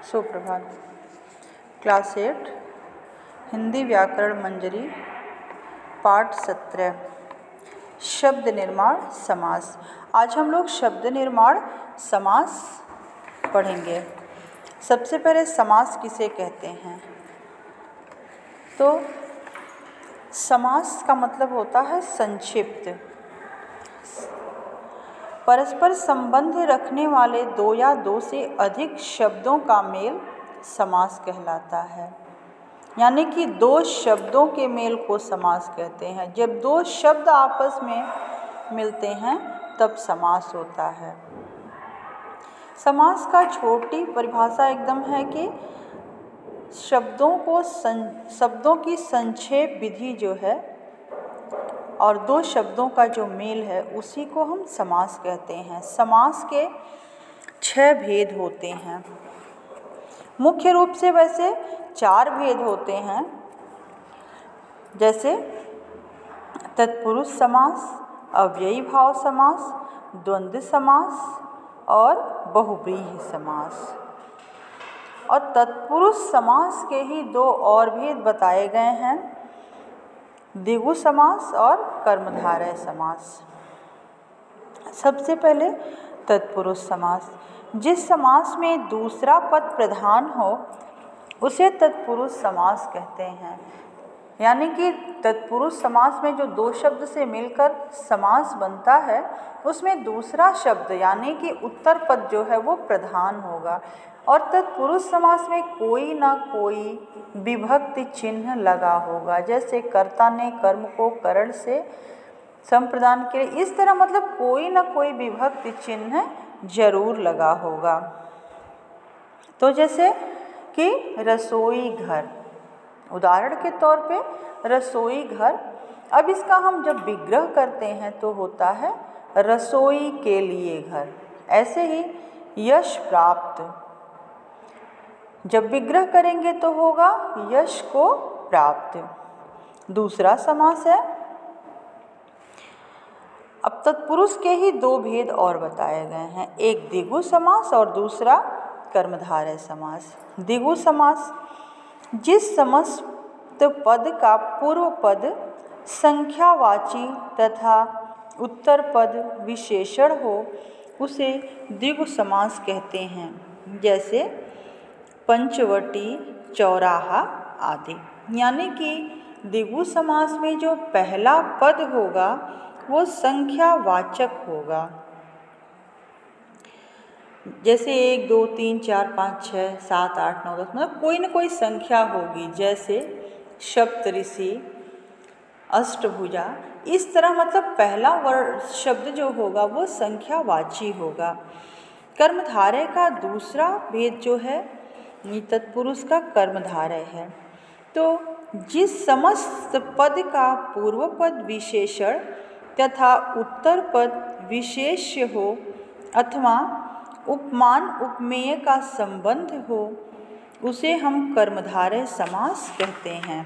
सुप्रभात। क्लास 8 हिंदी व्याकरण मंजरी पाठ 17 शब्द निर्माण समास। आज हम लोग शब्द निर्माण समास पढ़ेंगे। सबसे पहले समास किसे कहते हैं? तो समास का मतलब होता है संक्षिप्त, परस्पर संबंध रखने वाले दो या दो से अधिक शब्दों का मेल समास कहलाता है। यानी कि दो शब्दों के मेल को समास कहते हैं। जब दो शब्द आपस में मिलते हैं तब समास होता है। समास का छोटी परिभाषा एकदम है कि शब्दों की संक्षेप विधि जो है और दो शब्दों का जो मेल है उसी को हम समास कहते हैं। समास के 6 भेद होते हैं। मुख्य रूप से वैसे 4 भेद होते हैं, जैसे तत्पुरुष समास, अव्ययी भाव समास, द्वंद्व समास और बहुव्रीहि समास। और तत्पुरुष समास के ही 2 और भेद बताए गए हैं, द्विगु समास और कर्मधारय समास। सबसे पहले तत्पुरुष समास। जिस समास में दूसरा पद प्रधान हो उसे तत्पुरुष समास कहते हैं। यानी कि तत्पुरुष समास में जो 2 शब्द से मिलकर समास बनता है उसमें दूसरा शब्द यानी कि उत्तर पद जो है वो प्रधान होगा। और तत्पुरुष समास में कोई ना कोई विभक्ति चिन्ह लगा होगा, जैसे कर्ता ने कर्म को करण से संप्रदान किया, इस तरह मतलब कोई ना कोई विभक्ति चिन्ह जरूर लगा होगा। तो जैसे कि रसोई घर, उदाहरण के तौर पे रसोई घर। अब इसका हम जब विग्रह करते हैं तो होता है रसोई के लिए घर। ऐसे ही यश प्राप्त, जब विग्रह करेंगे तो होगा यश को प्राप्त। दूसरा समास है। अब तत्पुरुष के ही 2 भेद और बताए गए हैं, एक द्विगु समास और दूसरा कर्मधारय समास। द्विगु समास, जिस समस्त पद का पूर्व पद संख्यावाची तथा उत्तर पद विशेषण हो उसे द्विगु समास कहते हैं, जैसे पंचवटी, चौराहा आदि। यानी कि द्विगु समास में जो पहला पद होगा वो संख्यावाचक होगा, जैसे 1 2 3 4 5 6 7 8 9 10, मतलब कोई ना कोई संख्या होगी, जैसे सप्तऋषि, अष्टभुजा। इस तरह मतलब पहला वर्ण शब्द जो होगा वो संख्यावाची होगा। कर्मधारय का दूसरा भेद जो है तत्पुरुष का कर्मधारय है। तो जिस समस्त पद का पूर्व पद विशेषण तथा उत्तर पद विशेष्य हो अथवा उपमान उपमेय का संबंध हो उसे हम कर्मधारय समास कहते हैं।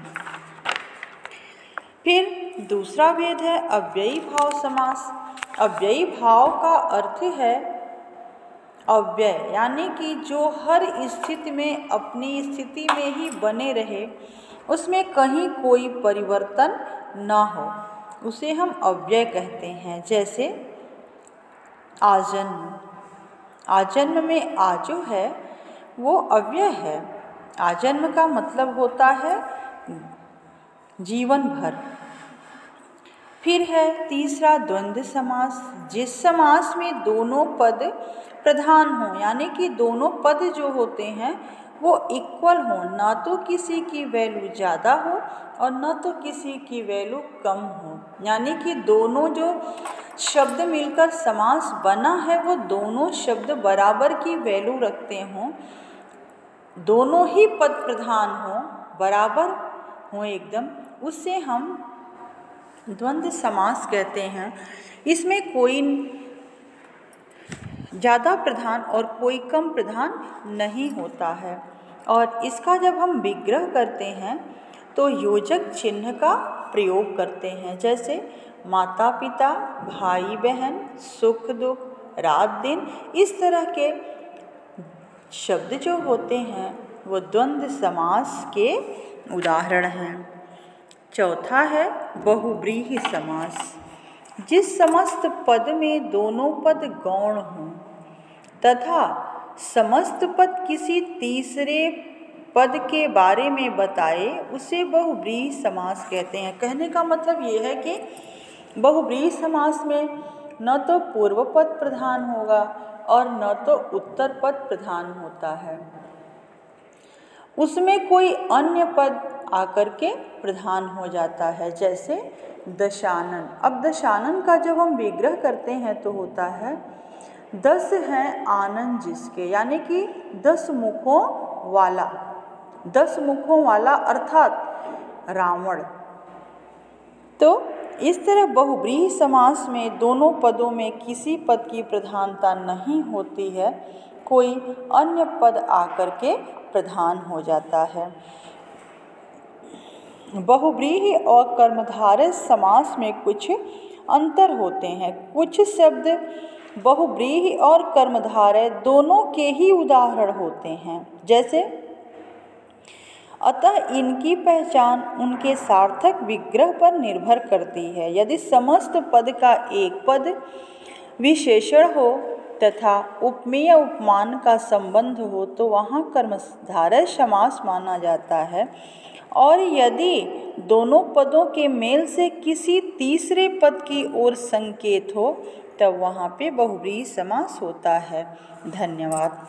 फिर दूसरा भेद है अव्ययी भाव समास। अव्ययी भाव का अर्थ है अव्यय, यानी कि जो हर स्थिति में अपनी स्थिति में ही बने रहे, उसमें कहीं कोई परिवर्तन ना हो, उसे हम अव्यय कहते हैं। जैसे आजन्म, आजन्म में आ जो है वो अव्यय है। आजन्म का मतलब होता है जीवन भर। फिर है तीसरा द्वंद्व समास। जिस समास में दोनों पद प्रधान हो, यानी कि दोनों पद जो होते हैं वो इक्वल हो, ना तो किसी की वैल्यू ज़्यादा हो और ना तो किसी की वैल्यू कम हो। यानी कि दोनों जो शब्द मिलकर समास बना है वो दोनों शब्द बराबर की वैल्यू रखते हों, दोनों ही पद प्रधान हों, बराबर हों एकदम, उससे हम द्वंद्व समास कहते हैं। इसमें कोई ज़्यादा प्रधान और कोई कम प्रधान नहीं होता है। और इसका जब हम विग्रह करते हैं तो योजक चिन्ह का प्रयोग करते हैं, जैसे माता पिता, भाई बहन, सुख दुख, रात दिन, इस तरह के शब्द जो होते हैं वो द्वंद्व समास के उदाहरण हैं। चौथा है बहुव्रीहि समास। जिस समस्त पद में दोनों पद गौण हों तथा समस्त पद किसी तीसरे पद के बारे में बताए उसे बहुव्रीहि समास कहते हैं। कहने का मतलब ये है कि बहुव्रीहि समास में न तो पूर्व पद प्रधान होगा और न तो उत्तर पद प्रधान होता है, उसमें कोई अन्य पद आकर के प्रधान हो जाता है। जैसे दशानन। अब दशानन का जब हम विग्रह करते हैं तो होता है 10 हैं आनन जिसके, यानी कि 10 मुखों वाला, 10 मुखों वाला अर्थात रावण। तो इस तरह बहुव्रीहि समास में दोनों पदों में किसी पद की प्रधानता नहीं होती है, कोई अन्य पद आकर के प्रधान हो जाता है। बहुव्रीहि और कर्मधारय समास में कुछ अंतर होते हैं। कुछ शब्द बहुव्रीहि और कर्मधारय दोनों के ही उदाहरण होते हैं। जैसे अतः इनकी पहचान उनके सार्थक विग्रह पर निर्भर करती है। यदि समस्त पद का एक पद विशेषण हो तथा उपमेय उपमान का संबंध हो तो वहाँ कर्मधारय समास माना जाता है, और यदि दोनों पदों के मेल से किसी तीसरे पद की ओर संकेत हो तब वहाँ पे बहुव्रीहि समास होता है। धन्यवाद।